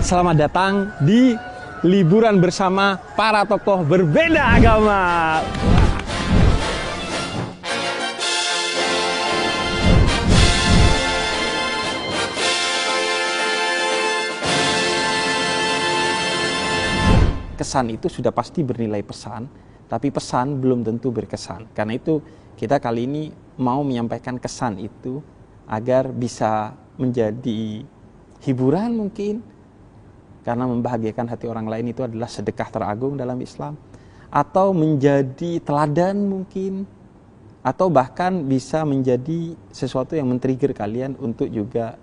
Selamat datang di liburan bersama para tokoh berbeda agama. Kesan itu sudah pasti bernilai pesan, tapi pesan belum tentu berkesan. Karena itu kita kali ini mau menyampaikan kesan itu agar bisa menjadi hiburan mungkin, karena membahagiakan hati orang lain itu adalah sedekah teragung dalam Islam, atau menjadi teladan mungkin, atau bahkan bisa menjadi sesuatu yang men-trigger kalian untuk juga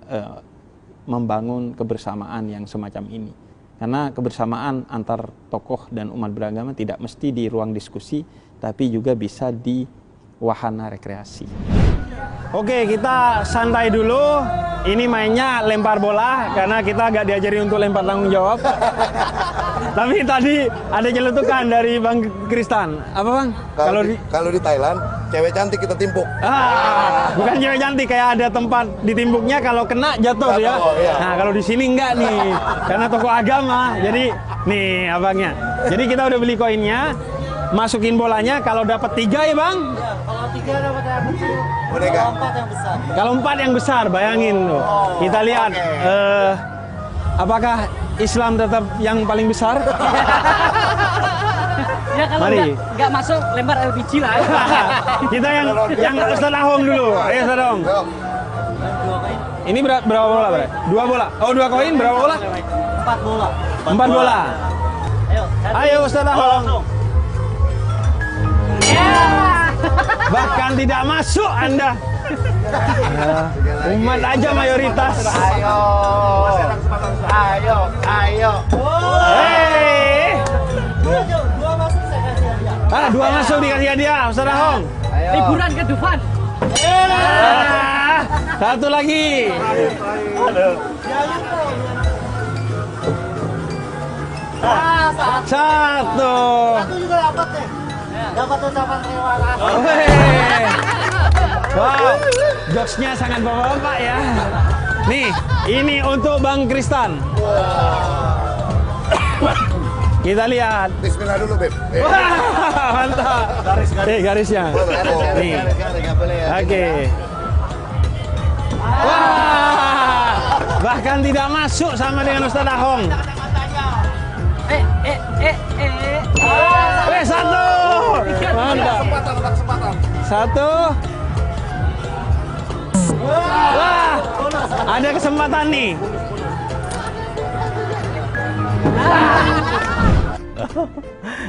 membangun kebersamaan yang semacam ini. Karena kebersamaan antar tokoh dan umat beragama tidak mesti di ruang diskusi, tapi juga bisa di wahana rekreasi. Oke, kita santai dulu. Ini mainnya lempar bola karena kita agak diajari untuk lempar tanggung jawab. Tapi tadi ada celetukan dari Bang Kristan. Apa Bang? Kalau di Thailand, cewek cantik kita timpuk. Bukan cewek cantik, kayak ada tempat ditimpuknya, kalau kena jatuh ya. Iya. Nah, kalau di sini enggak nih. Karena tokoh agama. Jadi nih abangnya. Jadi kita udah beli koinnya. Masukin bolanya, kalau dapat 3 ya Bang? Ya, kalau 3 dapat yang kecil, boneka. kalau 4 yang besar. Kalau 4 yang besar, bayangin loh. Kita lihat, apakah Islam tetap yang paling besar? Ya kalau Mari. nggak masuk lempar LPG lah. Kita yang Ustaz Ahong dulu. Ayo Ustaz Ahong. Ini berapa bola, Bre? 2 bola. Oh, 2 koin berapa bola? 4 bola. 4 bola. Ayo Ustaz Ahong. Bahkan tidak masuk Anda. Umat aja mayoritas. Ayo. Hei. 2 masuk saya kasih hadiah. 2 masuk dikasih hadiah, Ustaz Ahong. Liburan ke Dufan. Satu lagi. Satu. Satu juga dapat nih. Dapat ucapan terima kasih. Hei. Wow, jokesnya sangat bapak-bapak ya. Nih, ini untuk Bang Kristan. Kita lihat. Bismillah dulu, Beb. Wah, mantap. Garisnya. Nih. Oke. Wah, bahkan tidak masuk sama dengan Ustaz Ahong. Satu. Mantap. Satu. Wah, ada kesempatan nih.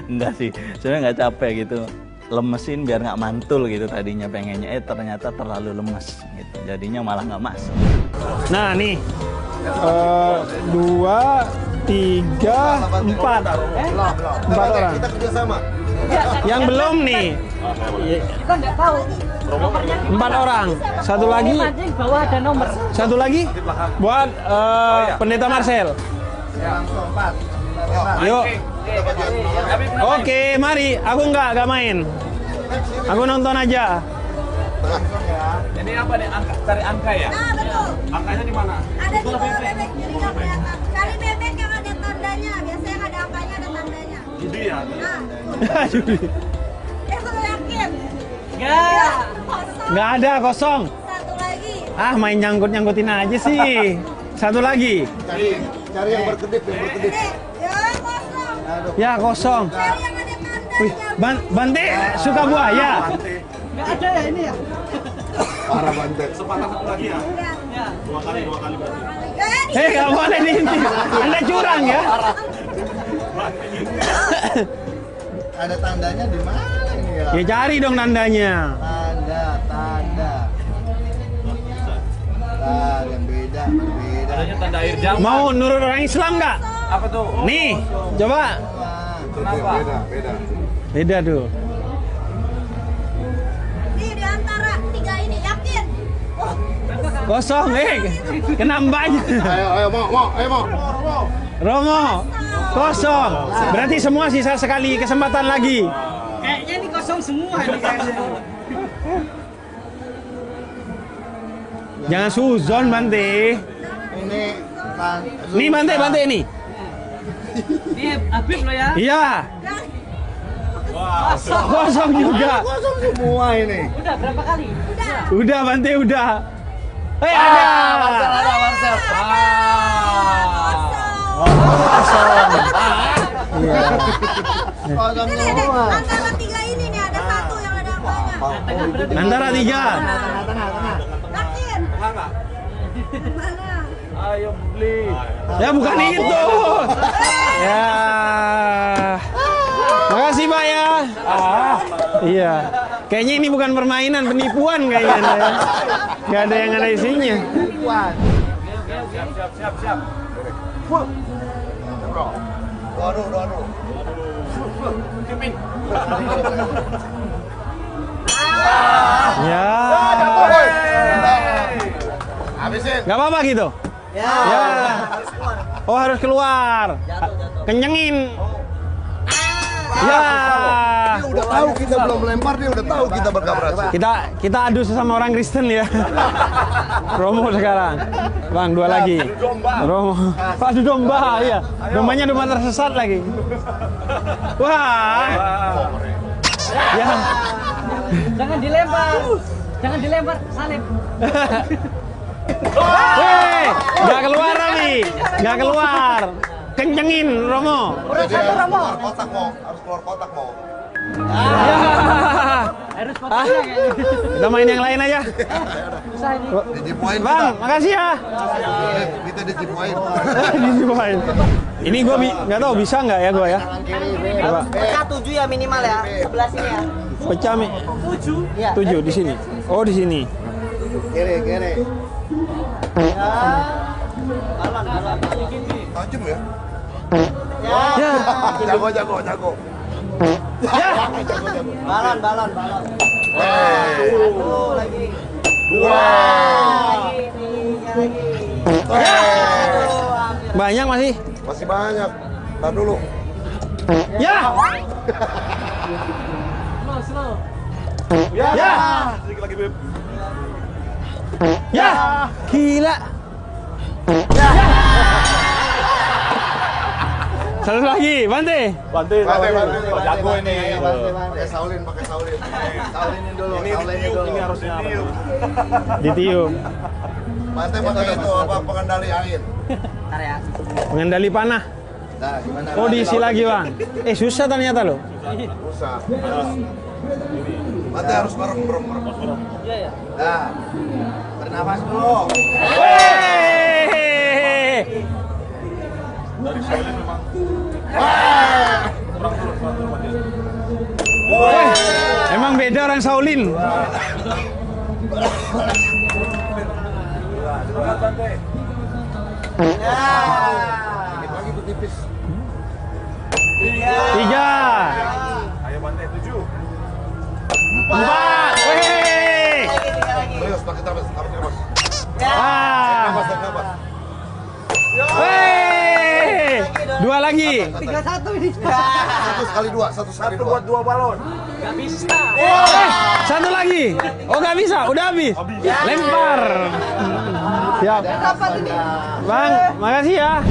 Enggak sih, sebenarnya nggak capek gitu, lemesin biar nggak mantul gitu tadinya pengennya, ternyata terlalu lemes gitu, jadinya malah nggak masuk. Nah nih, 2, 3, 4, 4 orang. Kita kerjasama. Yang belum nih, Kita nggak tahu. Nomornya 4 orang. Satu lagi, mancing bawah ada nomor. satu lagi buat Pendeta Marcel. Yuk. Oke, mari. Aku nggak main. Aku nonton aja. Ini apa nih? Cari angka ya? Nah, betul. Angkanya di mana? Ada di bawah bebek, jadi nggak kelihatan. Cari bebek yang ada tandanya. Biasanya ada angkanya, ada tandanya. Judi ya? Nah, Judi. kalau yakin. Nggak. Kosong. Nggak ada, kosong. Satu lagi. Main nyangkut-nyangkutin aja sih. Satu lagi. Cari yang berkedip, Ya, kosong. Ya, kosong. Cari yang ada tandanya. Wih, Bante suka buaya. Nggak ada ya ini ya. Parah banget. Kesempatan satu lagi ya? Ya. Dua kali berarti. Nggak boleh diintip. Anda curang ya. Ada tandanya di mana ini ya? Ya cari dong tandanya. Tanda. Nah, yang beda. Adanya tanda air jam. Mau nurut orang Islam nggak? Apa tuh? Nih, coba. Kenapa? Beda tuh. Nih di antara 3 ini yakin? Oh, Kosong, kena mbaknya. Ayo, mau. Romo, kosong. Berarti semua sisa sekali kesempatan lagi. Kayaknya ini kosong semua ini kayaknya. Jangan suzon, Bante. Ini Nih, Bante nih. Ini Habib lo ya. Iya, kosong juga. kosong semua ini. Udah berapa kali? Udah, Bante, udah. Ada. Marcel. kosong. Iya. Kosong Ini ada semua. antara 3 ini nih ada 1 yang ada angkanya. Antara 3. Yakin? Mana? Ayo beli. Ya bukan itu. Ya. Makasih Pak ya. Iya. Kayaknya ini bukan permainan, penipuan kayaknya. Ya. Gak ada yang ada isinya. Siap. Doa. Ya. Habisin. Gak apa-apa gitu. Ya. Oh harus keluar. Kenyengin. Ya. Dia udah tahu kita belum melempar, dia udah tahu kita berkabrasi. Kita adu sesama orang Kristen ya. Romo sekarang. Bang, 2 lagi. Romo. Pak adu domba, iya. Dombanya domba tersesat lagi. Wah. Ya. Jangan dilempar salib. Hei, nggak keluar Rami. Nggak keluar. Kencengin Romo. Jadi harus keluar kotak mau. Ya. Harus fotonya kayaknya. Kita main yang lain aja. Susah ini. Dijipuain Bang, makasih ya. kita dijipuain. Dijipuain. Ini gue nggak tahu bisa nggak ya gue ya. Coba. Pecah 7 ya minimal ya. Sebelah sini ya. Pecah mi. 7 di sini. Oh di sini. Kiri. Balon. Tajam ya? Ya. Jago. Ya. Balon. Satu Lagi. 2. Lagi. 3 lagi. Banyak masih. Masih banyak. Ntar dulu. Ya. Slow. Ya. Sedikit lagi, Beb. Ya. Gila. Satu lagi, Bante. Bantu. Jago ini. Pakai Saulin. Saulinin dulu. Ini harusnya apa? Ditiup. Mantap pakai itu apa pengendali angin. Ntar ya. Pengendali panah. Nah, gimana? Oh diisi lagi bang. Susah ternyata loh. Usah. Mantap harus merem. Iya. Nah, bernafas dulu. Wey. Dari Shaolin memang. Emang beda orang Shaolin. Semangat Bante. Dikit lagi bertipis. 3. Ayo Bante 7. 4. Wey. Terus pakai nafas. Ah. Nafas. Wey. 2 lagi. 31 ini. 1 kali 2. Buat 2 balon. Gak bisa. Satu lagi. Oh nggak bisa, udah habis. Lempar. Siap. Bang, makasih ya.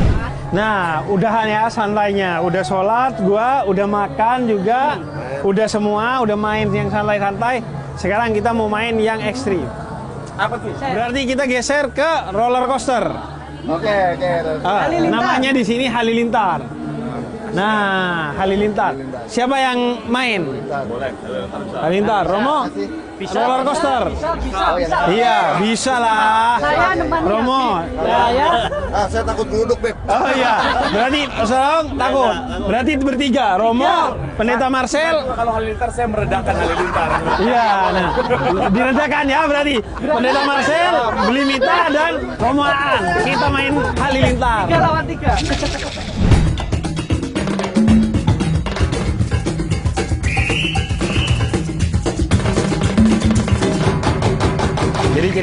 Nah, udahan ya santainya. Udah sholat, gua udah makan juga. Udah semua, udah main yang santai-santai. Sekarang kita mau main yang ekstrim. Apa tuh? Berarti kita geser ke roller coaster. Oke. Namanya di sini Halilintar. Nah, Halilintar. Siapa yang main? Halilintar. Romo? Roller coaster. Bisa. Iya, bisa lah. Saya nemenin Romo. ya. Saya takut ngeluduk, Beb. Oh iya, berarti Solong takut. Berarti bertiga, Romo, Pendeta Marcel. Kalau Halilintar saya meredakan Halilintar. Iya, nah diredakan ya berarti. Pendeta Marcel, Blimita dan Romo Aan. Kita main Halilintar. 3 lawan 3.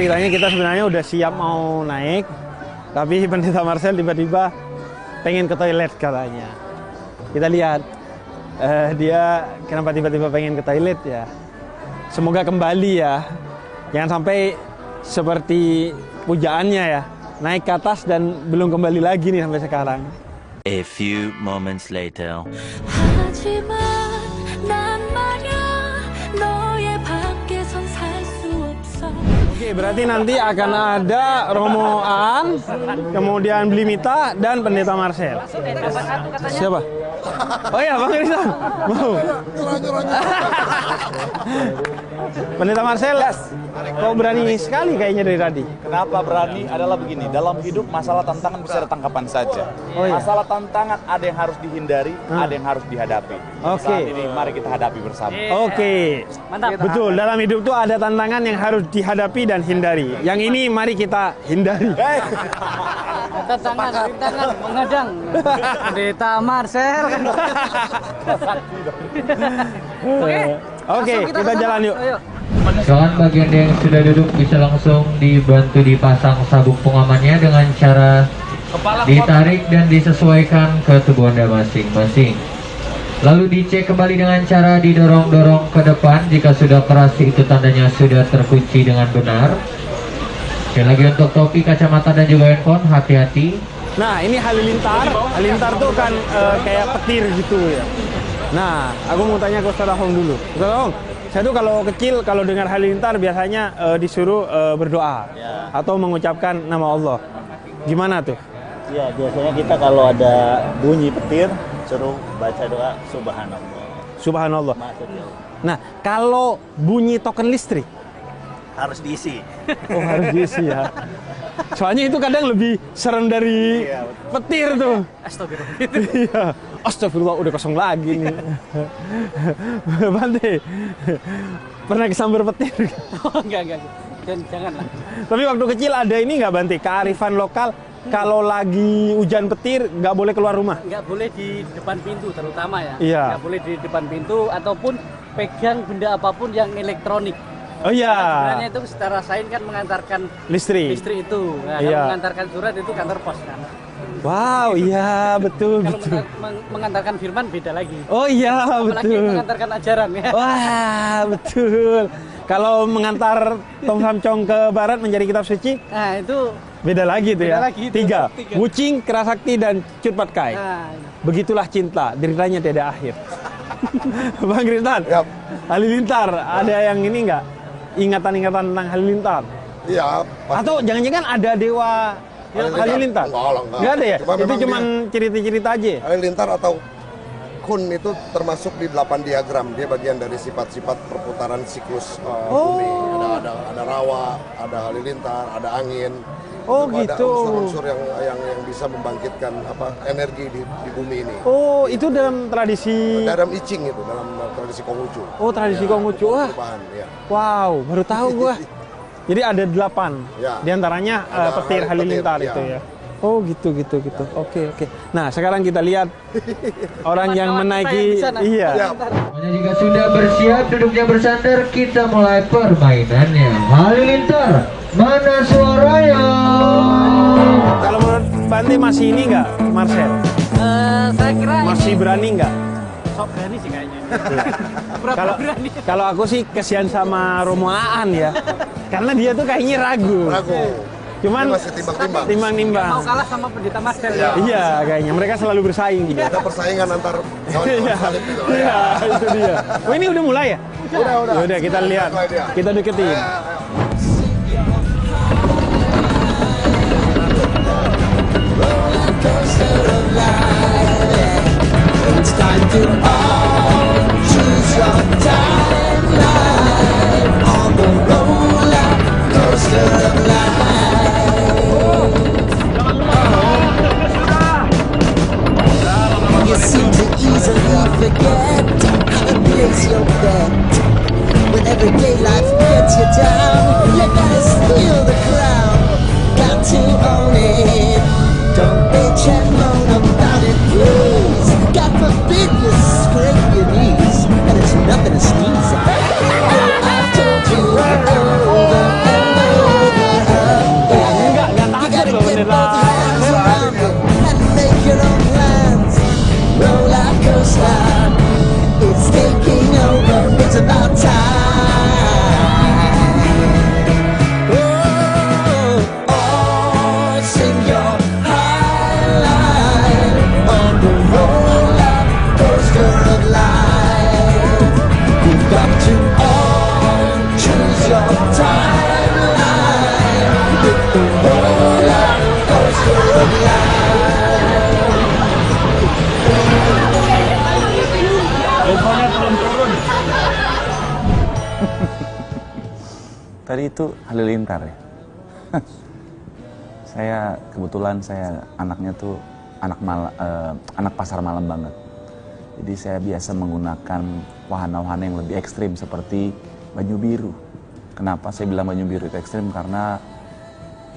ceritanya kita sebenarnya udah siap mau naik, tapi pendeta Marcel tiba-tiba pengen ke toilet katanya. Kita lihat dia kenapa tiba-tiba pengen ke toilet ya. Semoga kembali ya. Jangan sampai seperti pujaannya ya, naik ke atas dan belum kembali lagi nih sampai sekarang. A few moments later. 하지만 난 말야 너의 밖에선 살 수 없어. Oke, berarti nanti akan ada Romoan, kemudian Blimita dan pendeta Marcel. Siapa? Oh iya, Bang Rizal. Mau. Pendeta Marcel, kok berani sekali kayaknya dari tadi. Kenapa berani? Adalah begini, dalam hidup masalah tantangan bisa datang kapan saja. Oh, iya. Masalah tantangan ada yang harus dihindari, ada yang harus dihadapi. Oke. Saat ini mari kita hadapi bersama. Oke, Mantap. betul. Dalam hidup tuh ada tantangan yang harus dihadapi dan hindari. Yang ini mari kita hindari. Tantangan, rintangan, menghadang. Pendeta Marcel. Oke, kita jalan yuk. Ayo. Kawan bagian yang sudah duduk bisa langsung dibantu dipasang sabuk pengamannya dengan cara ditarik dan disesuaikan ke tubuh Anda masing-masing. Lalu dicek kembali dengan cara didorong-dorong ke depan. Jika sudah keras itu tandanya sudah terkunci dengan benar. Oke, lagi untuk topi, kacamata dan juga handphone, hati-hati. Nah, ini halilintar. Halilintar tuh kan kayak petir gitu ya. Nah, aku mau tanya ke Ustaz Hong dulu. Ustaz Hong, saya tuh kalau kecil kalau dengar halilintar biasanya disuruh berdoa atau mengucapkan nama Allah. Gimana tuh? Ya, biasanya kita kalau ada bunyi petir suruh baca doa subhanallah. Subhanallah. Maksudnya Nah, kalau bunyi token listrik, harus diisi. oh harus diisi ya. Soalnya itu kadang lebih serem dari petir tuh. Astagfirullah. Iya. Astagfirullah, udah kosong lagi nih. Bante, pernah kesambar petir? Oh, enggak. Jangan lah. Tapi waktu kecil ada ini nggak Bante, kearifan lokal kalau lagi hujan petir nggak boleh keluar rumah? Nggak boleh di depan pintu terutama ya. Iya. Nggak boleh di depan pintu ataupun pegang benda apapun yang elektronik. Oh iya. Sebenarnya itu secara sains kan mengantarkan Listrik. itu. Nah, Iya. kalau mengantarkan surat itu kantor pos kan. Wow, iya betul Kalau betul. mengantarkan firman beda lagi. Oh iya Apalagi betul. mengantarkan ajaran ya. Wah betul. Kalau mengantar Tom Samcong ke barat menjadi kitab suci, Nah, itu beda lagi tuh ya. Beda lagi itu. Tiga. Tiga. Wucing, Kerasakti, dan Cut Pat Kai. nah, Begitulah cinta, deritanya tiada akhir. Bang Rintan, Yap. halilintar, ada yang ini nggak? Ingatan-ingatan tentang halilintar? Iya. Atau jangan-jangan ada dewa halilintar? Enggak. Nggak ada ya? Cuma Itu memang cuman cerita-cerita aja. Halilintar atau kun itu termasuk di 8 diagram. Dia bagian dari sifat-sifat perputaran siklus bumi. Ada rawa, ada halilintar, ada angin. Oh, Itu gitu. Ada unsur-unsur yang bisa membangkitkan energi di bumi ini. Oh, itu dalam tradisi. Dalam I Ching itu, dalam tradisi Konghucu. Oh, tradisi Konghucu. Wah, Perubahan, ya. wow, baru tahu gua. Jadi ada 8. Ya. Di antaranya Ada petir halilintar petir, itu ya. ya. Oh, gitu. Oke. Nah, sekarang kita lihat orang yang menaiki. Teman-teman saya di sana. Iya. Ya. Semuanya jika sudah bersiap, duduknya bersandar, kita mulai permainannya. Halilintar, mana suaranya? Kalau menurut Bante masih ini nggak, Marcel? saya kira Masih ini berani nggak? sok berani sih kayaknya. Berapa Kalau berani? kalau aku sih kesian sama Romo Aan ya, karena dia tuh kayaknya ragu. Ragu. Cuman Dia masih timbang-timbang. timbang-timbang. Mau kalah sama pendeta Marcel ya. Iya, kayaknya mereka selalu bersaing. Gitu. Ada persaingan antar Iya, kawan-kawan salib itu. iya, itu dia. Oh, ini udah mulai ya? Udah. Udah, kita lihat. Mulai dia. Kita deketin. You seem to easily forget how to place your bet. When everyday life gets you down, you gotta steal the crown. Got to own it. Don't bitch and moan about it, please. God forbid you scrape your knees, and it's nothing to sneeze at. I've told you over and over Tadi itu halilintar ya. Kebetulan saya anaknya tuh anak pasar malam banget. Jadi saya biasa menggunakan wahana-wahana yang lebih ekstrim seperti Banyu Biru. Kenapa saya bilang Banyu Biru itu ekstrim? Karena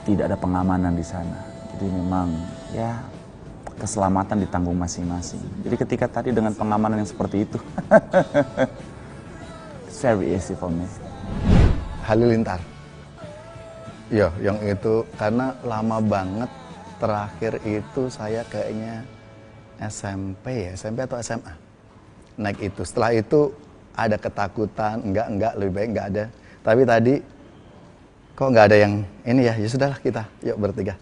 tidak ada pengamanan di sana. Jadi memang ya keselamatan ditanggung masing-masing. Jadi ketika tadi dengan pengamanan yang seperti itu, it's very easy for me. Halilintar. Iya, yang itu karena lama banget. Terakhir itu saya kayaknya SMP atau SMA naik itu. Setelah itu ada ketakutan, enggak, lebih baik enggak ada. Tapi tadi kok nggak ada yang ini ya sudahlah kita yuk bertiga.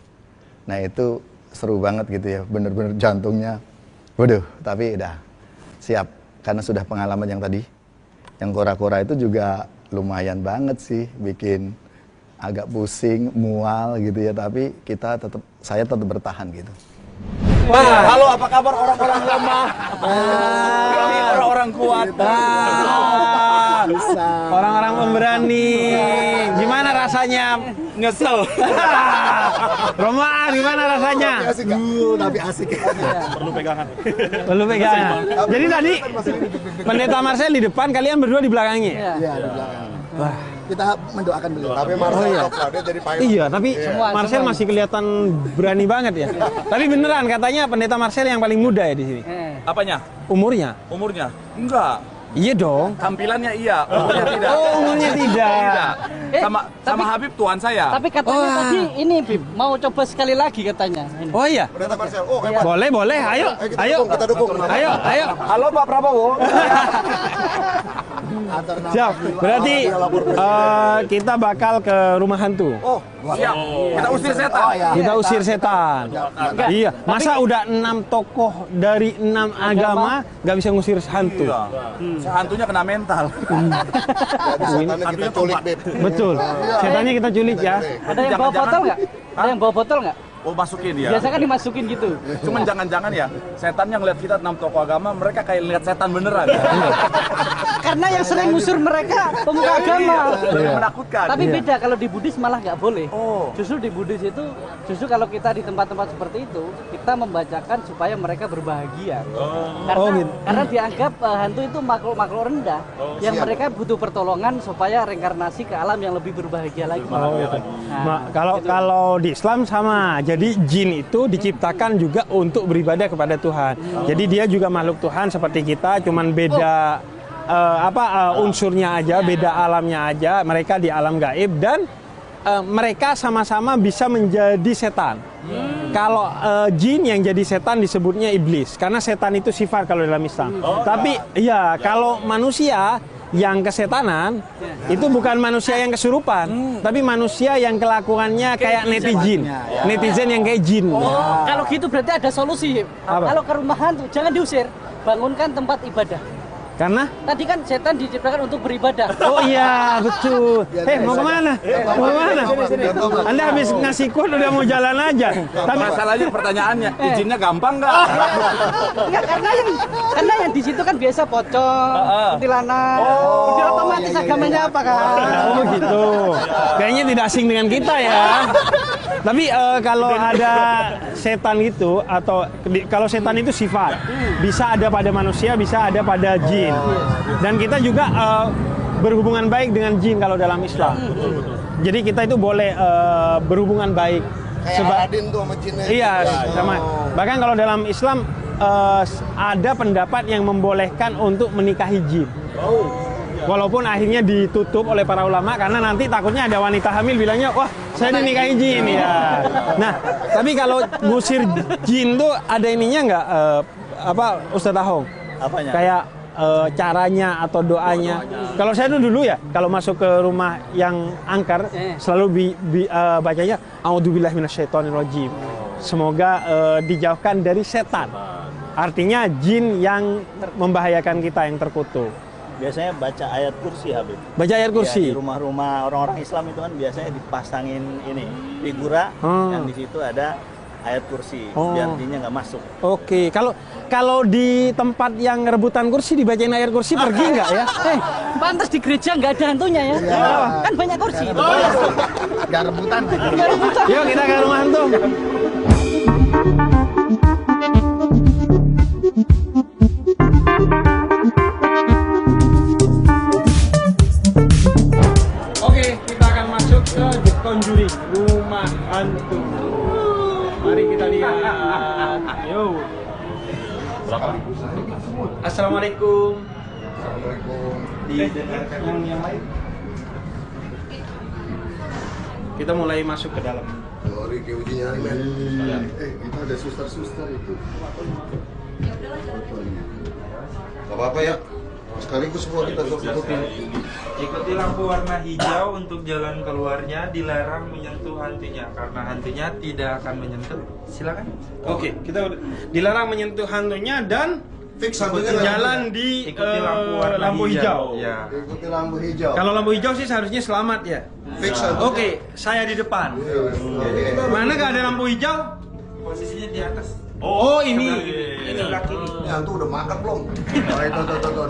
Nah itu seru banget gitu ya, bener-bener jantungnya, waduh. Tapi udah siap karena sudah pengalaman yang tadi, yang kora-kora itu juga lumayan banget sih, bikin agak pusing, mual gitu ya. Tapi saya tetap bertahan gitu. Wah, halo apa kabar orang-orang lemah? Orang-orang kuat. Orang-orang pemberani. Gimana rasanya? Nyesel. Roma, gimana rasanya? Tapi asik. Perlu pegangan. Perlu pegangan. Jadi tadi Pendeta Marcel di depan, kalian berdua di belakangnya? Iya, di belakang. Wah. Kita mendoakan beliau. Tapi Marcel dia jadi pilot. Iya, tapi Marcel masih kelihatan berani banget ya. Tapi beneran katanya Pendeta Marcel yang paling muda ya di sini. Apanya? Umurnya? Umurnya? Enggak. Iya dong. Tampilannya iya, umurnya tidak. Oh, umurnya tidak. Sama Habib tuan saya. Tapi katanya tadi ini Bib, mau coba sekali lagi katanya. Ini. Oh iya. Pendeta Marcel. Boleh. Ayo. Kita dukung. Ayo. Halo Pak Prabowo. Siap. Berarti kita bakal ke rumah hantu. Oh, siap. Kita usir setan. Kita usir setan. Iya. Masa udah 6 tokoh dari 6 agama nggak bisa ngusir hantu? Hantunya kena mental. Setannya kita culik, Beb. Betul. Setannya kita culik ya. Ada yang bawa botol nggak? Ada yang bawa botol nggak? Oh, masukin ya. Biasa kan dimasukin gitu. Cuman jangan-jangan ya, setan yang lihat kita 6 tokoh agama, mereka kayak lihat setan beneran. Karena yang sering ngusir mereka pemuka agama. Menakutkan. Tapi beda kalau di Buddhis malah nggak boleh. Justru di Buddhis itu, justru kalau kita di tempat-tempat seperti itu, kita membacakan supaya mereka berbahagia. Karena dianggap hantu itu makhluk-makhluk rendah yang mereka butuh pertolongan supaya reinkarnasi ke alam yang lebih berbahagia lagi. Kalau di Islam sama. Jadi jin itu diciptakan juga untuk beribadah kepada Tuhan. Jadi dia juga makhluk Tuhan seperti kita, cuman beda unsurnya aja, beda alamnya aja. Mereka di alam gaib dan mereka sama-sama bisa menjadi setan. Kalau jin yang jadi setan disebutnya iblis, karena setan itu sifat kalau dalam Islam. Tapi ya kalau manusia yang kesetanan itu bukan manusia yang kesurupan, tapi manusia yang kelakuannya kayak netizen yang kayak jin. Kalau gitu berarti ada solusi. Kalau ke rumah hantu jangan diusir, bangunkan tempat ibadah. Karena tadi kan setan diciptakan untuk beribadah. Oh iya, betul. Mau kemana? Mau kemana? Anda habis ngasih kode udah mau jalan aja. Tapi masalahnya pertanyaannya, izinnya gampang nggak? Enggak, karena yang di situ kan biasa pocong, kuntilanak. Udah otomatis agamanya apa kan? Oh gitu. Kayaknya tidak asing dengan kita ya. Tapi kalau ada setan itu atau kalau setan itu sifat, bisa ada pada manusia, bisa ada pada jin. Dan kita juga berhubungan baik dengan jin kalau dalam Islam. Jadi kita itu boleh berhubungan baik. Kayak Aladin tuh sama jinnya. Iya, sama. Bahkan kalau dalam Islam ada pendapat yang membolehkan untuk menikahi jin. Walaupun akhirnya ditutup oleh para ulama karena nanti takutnya ada wanita hamil bilangnya, wah saya dinikahi jin ya. Nah, tapi kalau ngusir jin tuh ada ininya nggak, Ustadz Ahong? Apanya? Kayak caranya atau doanya. Kalau saya dulu ya, kalau masuk ke rumah yang angker selalu bacanya A'udzubillahi minasyaitonirrajim. Semoga dijauhkan dari setan. Artinya jin yang membahayakan kita, yang terkutuk. Biasanya baca ayat kursi, Habib. Baca ayat kursi. Ya, di rumah-rumah orang-orang Islam itu kan biasanya dipasangin ini figura yang di situ ada ayat kursi, Oh. biar jinnya nggak masuk. Oke, kalau di tempat yang rebutan kursi dibacain ayat kursi pergi nggak ya? Pantas di gereja nggak ada hantunya ya. Kan banyak kursi. Gak rebutan. Yuk kita ke rumah hantu. Oke, kita akan masuk ke The Conjuring, rumah hantu. Mari kita lihat. Yo. Assalamualaikum. Assalamualaikum. Yang lain. Kita mulai masuk ke dalam. Sorry, kayak uji nyari men. Kita ada suster-suster itu. Gak apa-apa ya. Sekaligus semua kita ikutin. Ikuti lampu warna hijau untuk jalan keluarnya, dilarang menyentuh hantunya karena hantunya tidak akan menyentuh. Silakan. Oke, kita udah dilarang menyentuh hantunya dan Fix hantunya jalan di Ikuti lampu warna lampu hijau. Ya. Ikuti lampu hijau. Kalau lampu hijau sih seharusnya selamat ya. Fix hantunya. Oke, saya di depan. Mana nggak ada lampu hijau? Posisinya di atas. Oh, ini. Ini sebelah kiri. Ini hantu udah makan belum? Oh itu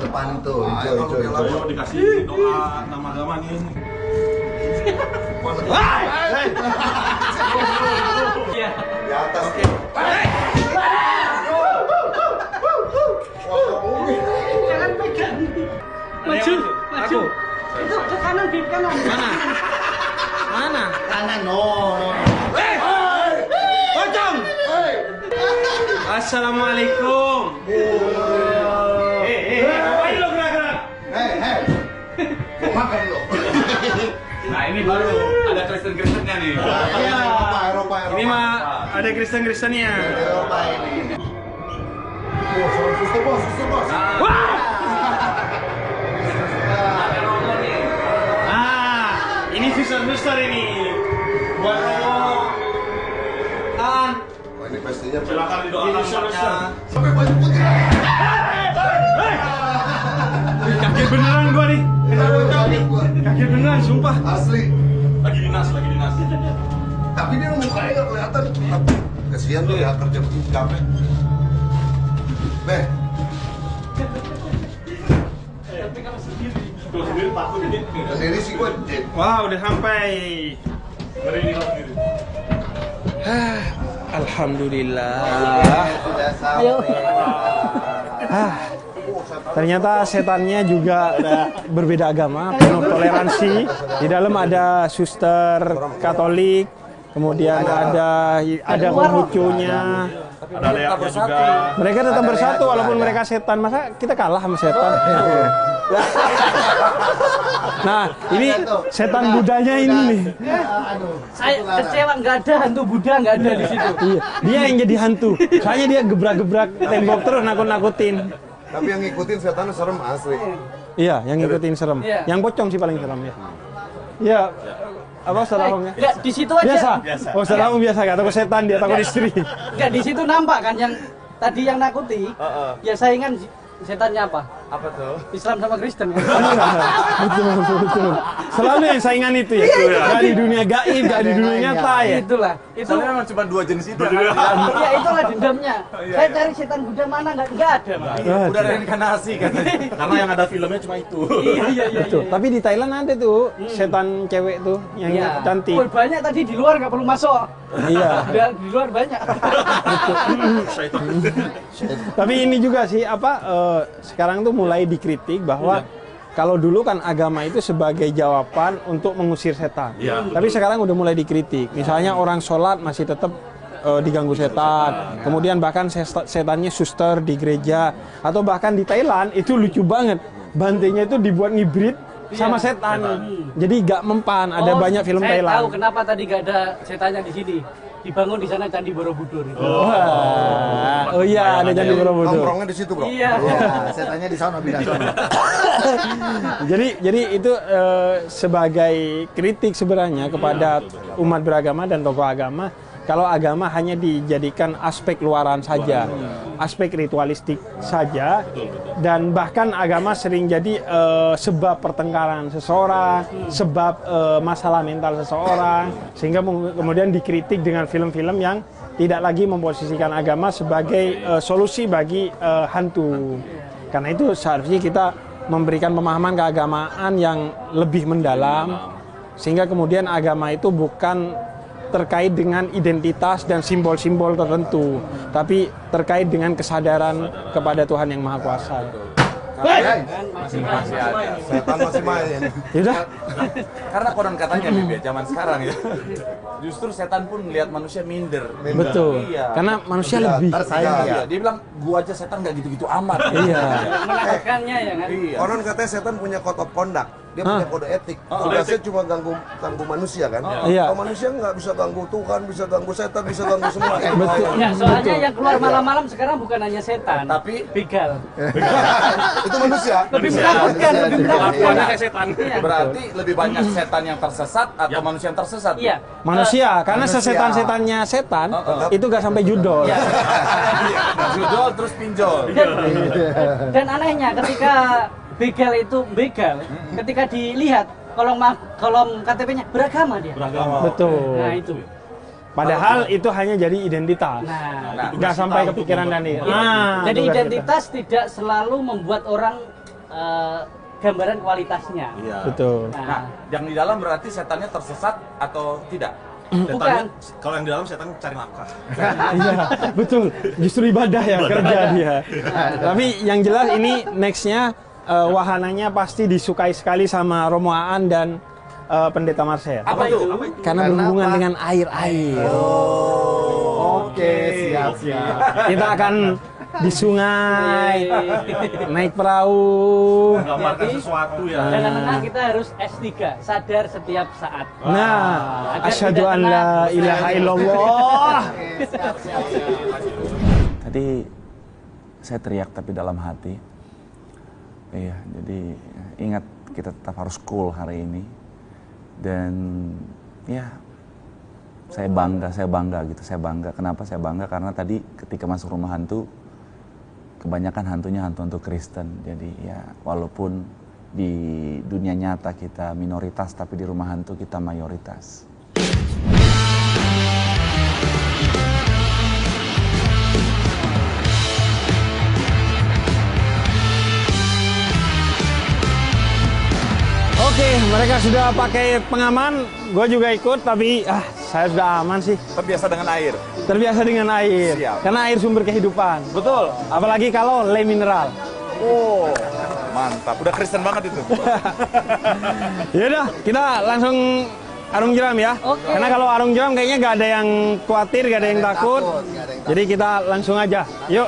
depan itu, hijau. Dikasih doa nama agama nih. Di atas. Jangan pegang. Maju, maju. Itu ke kanan, di kanan. Mana? Kanan, no. Pocong. Assalamualaikum. Ngapain lo gerak-gerak? Mau makan lo. Nah ini baru ada Kristen-Kristennya nih. Iya. Eropa. Ini mah ada Kristen-Kristennya. Eropa ini. Suster bos. Ini suster-suster ini. Buat romo. Wah ini pastinya. Silakan didoakan umatnya. Sampai baju putih. Kaget beneran gua nih. Kaget beneran, sumpah. Asli. Lagi dinas. Tapi dia mukanya nggak kelihatan. Kasihan tuh ya kerja begini capek. Beh. Kalau sendiri takut ini. Sendiri sih gue dead. Wah, udah sampai. Ngeri sendiri. Alhamdulillah. Sudah sampai. Ternyata setannya juga berbeda agama, penuh toleransi. Di dalam ada suster Katolik, kemudian ada Konghucunya. Ada leaknya juga. Mereka tetap bersatu walaupun mereka setan. Masa kita kalah sama setan? Nah, ini setan Budanya ini nih. Saya kecewa, nggak ada hantu Buddha, nggak ada di situ. Iya, dia yang jadi hantu. Soalnya dia gebrak-gebrak tembok terus nakut-nakutin. Tapi yang ngikutin setan serem asli. Iya, yang ngikutin serem. Iya. Yang pocong sih paling serem ya. Iya, apa Ustaz Ahongnya? Nggak, di situ aja. Biasa. Oh, Ustaz Ahong biasa nggak takut setan, dia takut istri. Nggak, di situ nampak kan yang tadi yang nakuti. Ya saingan setannya apa? Apa tuh? Islam sama Kristen. Betul. Selalu yang saingan itu ya. Gak di dunia gaib, gak di dunia nyata ya. Itulah. Itu Soalnya memang cuma 2 jenis itu kan. ya itulah dendamnya. Saya cari setan Buddha mana nggak ada. Pak. Udah reinkarnasi kan. Karena yang ada filmnya cuma itu. Iya. Betul. Tapi di Thailand ada tuh setan cewek tuh yang Iya. cantik. Oh, banyak tadi di luar nggak perlu masuk. Iya. Di luar banyak. Tapi ini juga sih sekarang tuh mulai dikritik bahwa kalau dulu kan agama itu sebagai jawaban untuk mengusir setan. Tapi sekarang udah mulai dikritik. Misalnya orang sholat masih tetap diganggu setan. Kemudian bahkan setannya suster di gereja. Atau bahkan di Thailand itu lucu banget. Bantainya itu dibuat ngibrit sama setan. Jadi gak mempan. Ada banyak film saya Thailand. tahu kenapa tadi gak ada setannya di sini. Dibangun di sana Candi Borobudur itu. Oh iya, ada Candi Borobudur. Nongkrongnya di situ, Bro. Iya. Setannya di sana pindah sana. Jadi itu sebagai kritik sebenarnya kepada umat beragama dan tokoh agama. Kalau agama hanya dijadikan aspek luaran saja, aspek ritualistik saja, dan bahkan agama sering jadi sebab pertengkaran seseorang, sebab masalah mental seseorang, sehingga kemudian dikritik dengan film-film yang tidak lagi memposisikan agama sebagai solusi bagi hantu. Karena itu seharusnya kita memberikan pemahaman keagamaan yang lebih mendalam, sehingga kemudian agama itu bukan terkait dengan identitas dan simbol-simbol tertentu, tapi terkait dengan kesadaran kepada Tuhan yang Maha Kuasa. Masih ada. Setan masih main. Yaudah. Karena konon katanya Bib, zaman sekarang ya. Justru setan pun melihat manusia minder. Betul. Iya. Karena manusia lebih. Iya. Dia bilang, gua aja setan nggak gitu-gitu amat. Iya. Menakutkannya ya kan. Iya. Konon katanya setan punya code of conduct. Dia punya kode etik. Tugasnya cuma ganggu manusia kan. Iya. Kalau manusia nggak bisa ganggu Tuhan, bisa ganggu setan, bisa ganggu semua. Betul. Ya, soalnya yang keluar malam-malam sekarang bukan hanya setan, tapi begal. Itu manusia. Lebih menakutkan, lebih menakutkan. Berarti lebih banyak setan yang tersesat atau manusia yang tersesat? Iya. Manusia, karena sesetan-setannya setan itu gak sampai judol. Judol terus pinjol. Dan anehnya ketika begal itu begal, ketika dilihat kolom KTP-nya beragama dia. Betul. Nah itu. Padahal itu hanya jadi identitas. Nggak sampai kepikiran Dani. Jadi identitas tidak selalu membuat orang gambaran kualitasnya. Iya. Betul. Nah, yang di dalam berarti setannya tersesat atau tidak? Bukan. Kalau yang di dalam setan cari nafkah. Iya, betul. Justru ibadah ya kerja dia. Tapi yang jelas ini nextnya wahananya pasti disukai sekali sama Romo Aan dan Pendeta Marcel. Apa itu? Karena berhubungan dengan air. Oke, siap. Kita akan di sungai, naik perahu. Menggambarkan sesuatu ya. Dan anak-anak kita harus S3, sadar setiap saat. Nah, asyhadu an la ilaha illallah. Tadi saya teriak tapi dalam hati. Iya, jadi ingat kita tetap harus cool hari ini. Dan ya saya bangga gitu, saya bangga. Kenapa saya bangga? Karena tadi ketika masuk rumah hantu, kebanyakan hantunya hantu Kristen. Jadi ya walaupun di dunia nyata kita minoritas, tapi di rumah hantu kita mayoritas. Oke, mereka sudah pakai pengaman, gue juga ikut, tapi saya sudah aman sih. Terbiasa dengan air. Terbiasa dengan air. Siap. Karena air sumber kehidupan. Betul. Apalagi kalau le mineral. Oh, mantap. Udah Kristen banget itu. Yaudah, kita langsung arung jeram ya. Oke. Karena kalau arung jeram kayaknya nggak ada yang khawatir, nggak ada yang takut. Jadi kita langsung aja. Yuk.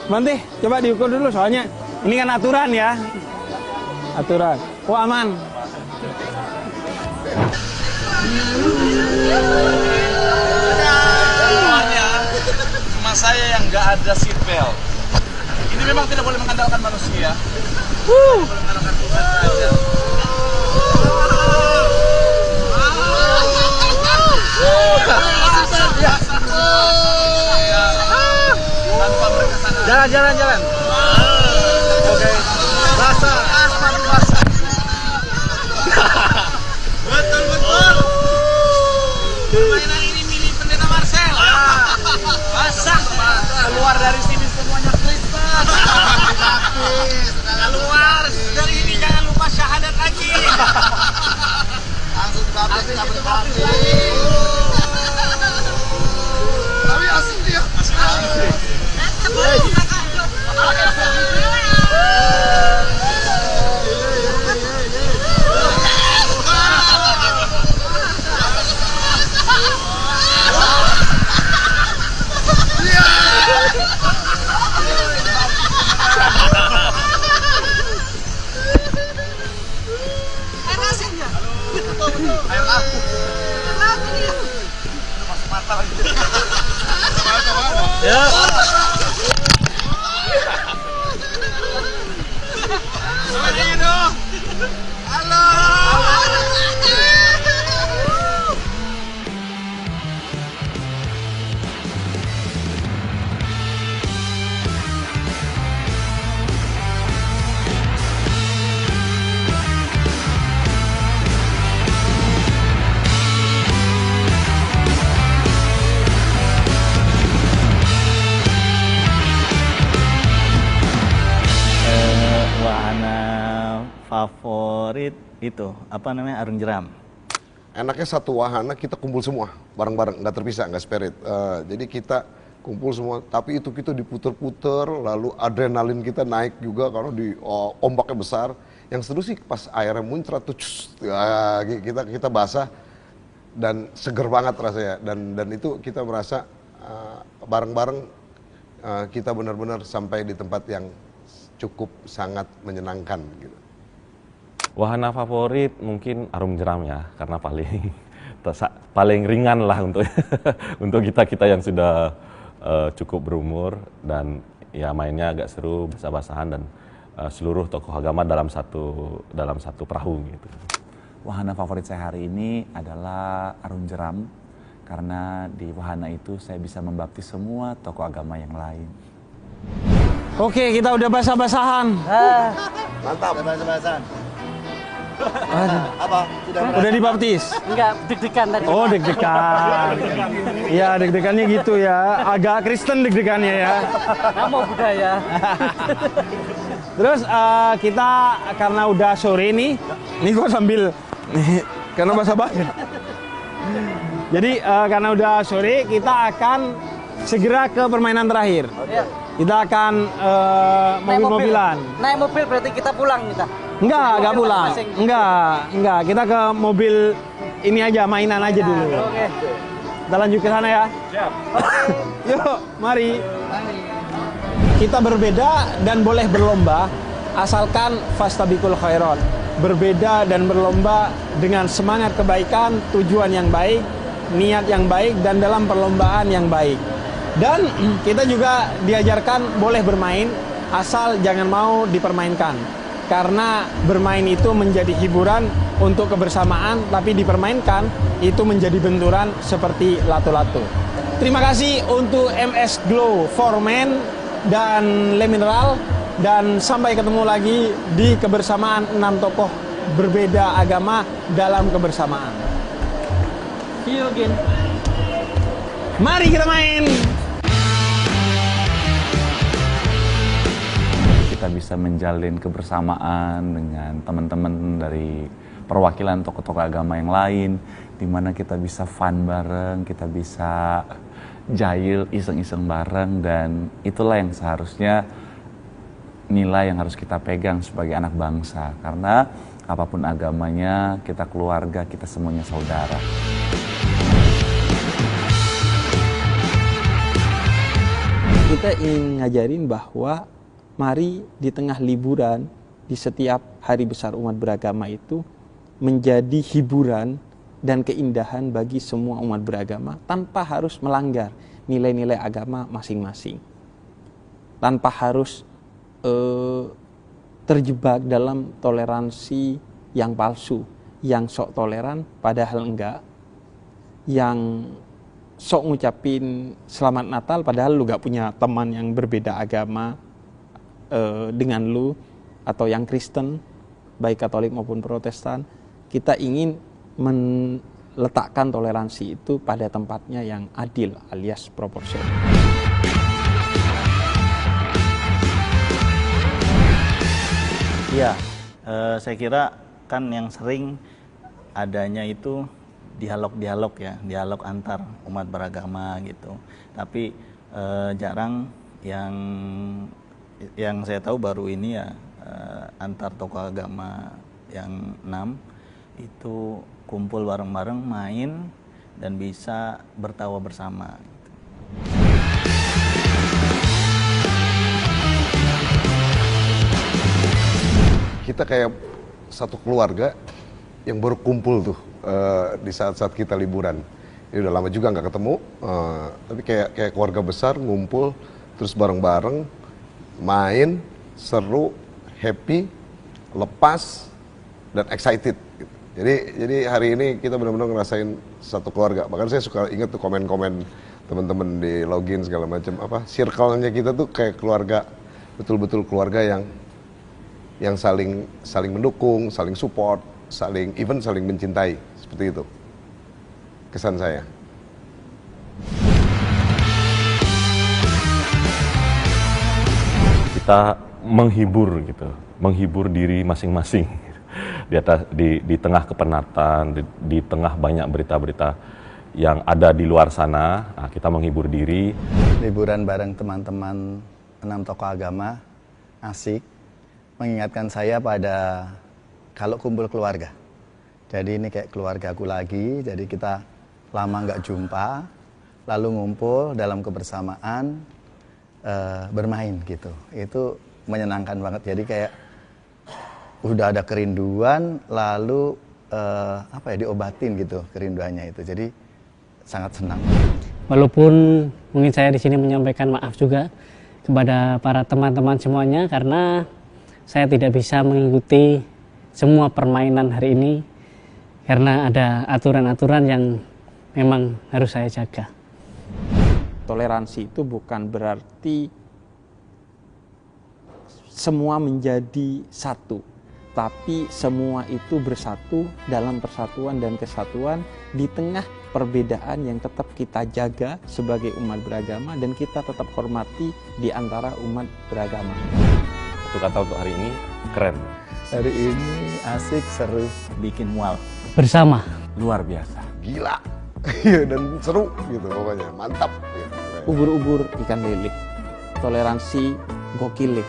Bante, coba diukur dulu soalnya ini kan aturan ya. Aturan. Oh aman. Semuanya cuma saya yang nggak ada seatbelt. Ini memang tidak boleh mengandalkan manusia. Boleh mengandalkan Tuhan saja. Jalan. Oke. Rasa. Betul. Permainan ini milik Pendeta Marcel. Masa keluar dari sini semuanya Kristen. Keluar dari ini jangan lupa syahadat lagi. Langsung baptis. Tapi asik dia. Asik. favorit itu apa namanya, arung jeram. Enaknya satu wahana kita kumpul semua bareng-bareng, nggak terpisah, nggak separate. Jadi kita kumpul semua, tapi itu kita diputer-puter, lalu adrenalin kita naik juga karena di ombaknya besar. Yang seru sih pas airnya muncrat tuh, kita basah dan seger banget rasanya. Dan itu kita merasa bareng-bareng kita benar-benar sampai di tempat yang cukup sangat menyenangkan gitu. Wahana favorit mungkin arung jeram ya, karena paling ringan lah untuk untuk kita yang sudah cukup berumur, dan ya mainnya agak seru, basah-basahan, dan seluruh tokoh agama dalam satu perahu gitu. Wahana favorit saya hari ini adalah arung jeram, karena di wahana itu saya bisa membaptis semua tokoh agama yang lain. Oke, kita udah basah-basahan. Mantap. Basah-basahan. Apa? Udah dibaptis? Enggak, deg-degan tadi. Oh, deg-degan. Iya, deg-degannya gitu ya. Agak Kristen deg-degannya ya. Nama budaya. Terus kita karena udah sore nih gua sambil nih, karena basah-basah. Jadi karena udah sore, kita akan segera ke permainan terakhir. Kita akan mobil-mobilan. Naik mobil berarti kita pulang kita. Enggak pulang. Enggak. Kita ke mobil ini aja, mainan aja dulu. Oke. Kita lanjut ke sana ya. Siap. Yuk, mari. Kita berbeda dan boleh berlomba, asalkan fastabiqul khairat. Berbeda dan berlomba dengan semangat kebaikan, tujuan yang baik, niat yang baik, dan dalam perlombaan yang baik. Dan kita juga diajarkan boleh bermain, asal jangan mau dipermainkan. Karena bermain itu menjadi hiburan untuk kebersamaan, tapi dipermainkan itu menjadi benturan seperti lato-lato. Terima kasih untuk MS Glow Foreman dan Le Mineral, dan sampai ketemu lagi di kebersamaan 6 tokoh berbeda agama dalam kebersamaan. See you again. Mari kita main. Kita bisa menjalin kebersamaan dengan teman-teman dari perwakilan tokoh-tokoh agama yang lain, di mana kita bisa fun bareng, kita bisa jahil, iseng-iseng bareng, dan itulah yang seharusnya nilai yang harus kita pegang sebagai anak bangsa. Karena apapun agamanya, kita keluarga, kita semuanya saudara. Kita ingin ngajarin bahwa mari di tengah liburan, di setiap hari besar umat beragama itu menjadi hiburan dan keindahan bagi semua umat beragama tanpa harus melanggar nilai-nilai agama masing-masing. Tanpa harus terjebak dalam toleransi yang palsu, yang sok toleran padahal enggak, yang sok ngucapin selamat Natal padahal lu gak punya teman yang berbeda agama dengan lu, atau yang Kristen, baik Katolik maupun Protestan. Kita ingin meletakkan toleransi itu pada tempatnya yang adil alias proporsional. Iya, saya kira kan yang sering adanya itu dialog-dialog ya, dialog antar umat beragama gitu. Tapi jarang yang saya tahu baru ini ya, antar tokoh agama yang 6 itu kumpul bareng-bareng, main, dan bisa bertawa bersama gitu. Kita kayak satu keluarga yang baru kumpul tuh di saat-saat kita liburan. Ini udah lama juga nggak ketemu, tapi kayak keluarga besar ngumpul terus bareng-bareng, main, seru, happy, lepas, dan excited. Jadi hari ini kita benar-benar ngerasain satu keluarga. Bahkan saya suka ingat tuh komen-komen teman-teman di login segala macam, circle-nya kita tuh kayak keluarga, betul-betul keluarga yang saling mendukung, saling support, saling mencintai, seperti itu kesan saya. Kita menghibur gitu, menghibur diri masing-masing. di tengah kepenatan, di tengah banyak berita-berita yang ada di luar sana, nah, kita menghibur diri. Liburan bareng teman-teman 6 tokoh agama, asik, mengingatkan saya pada kalau kumpul keluarga. Jadi ini kayak keluargaku lagi, jadi kita lama nggak jumpa, lalu ngumpul dalam kebersamaan, bermain gitu. Itu menyenangkan banget, jadi kayak udah ada kerinduan, lalu diobatin gitu kerinduannya itu. Jadi sangat senang. Walaupun mungkin saya di sini menyampaikan maaf juga kepada para teman-teman semuanya karena saya tidak bisa mengikuti semua permainan hari ini karena ada aturan-aturan yang memang harus saya jaga. Toleransi itu bukan berarti semua menjadi satu, tapi semua itu bersatu dalam persatuan dan kesatuan di tengah perbedaan yang tetap kita jaga sebagai umat beragama dan kita tetap hormati di antara umat beragama. Satu kata untuk hari ini, keren. Hari ini asik, seru, bikin mual. Bersama. Luar biasa. Gila. Dan seru gitu pokoknya, mantap. Gitu. Ubur-ubur ikan lele, toleransi gokil.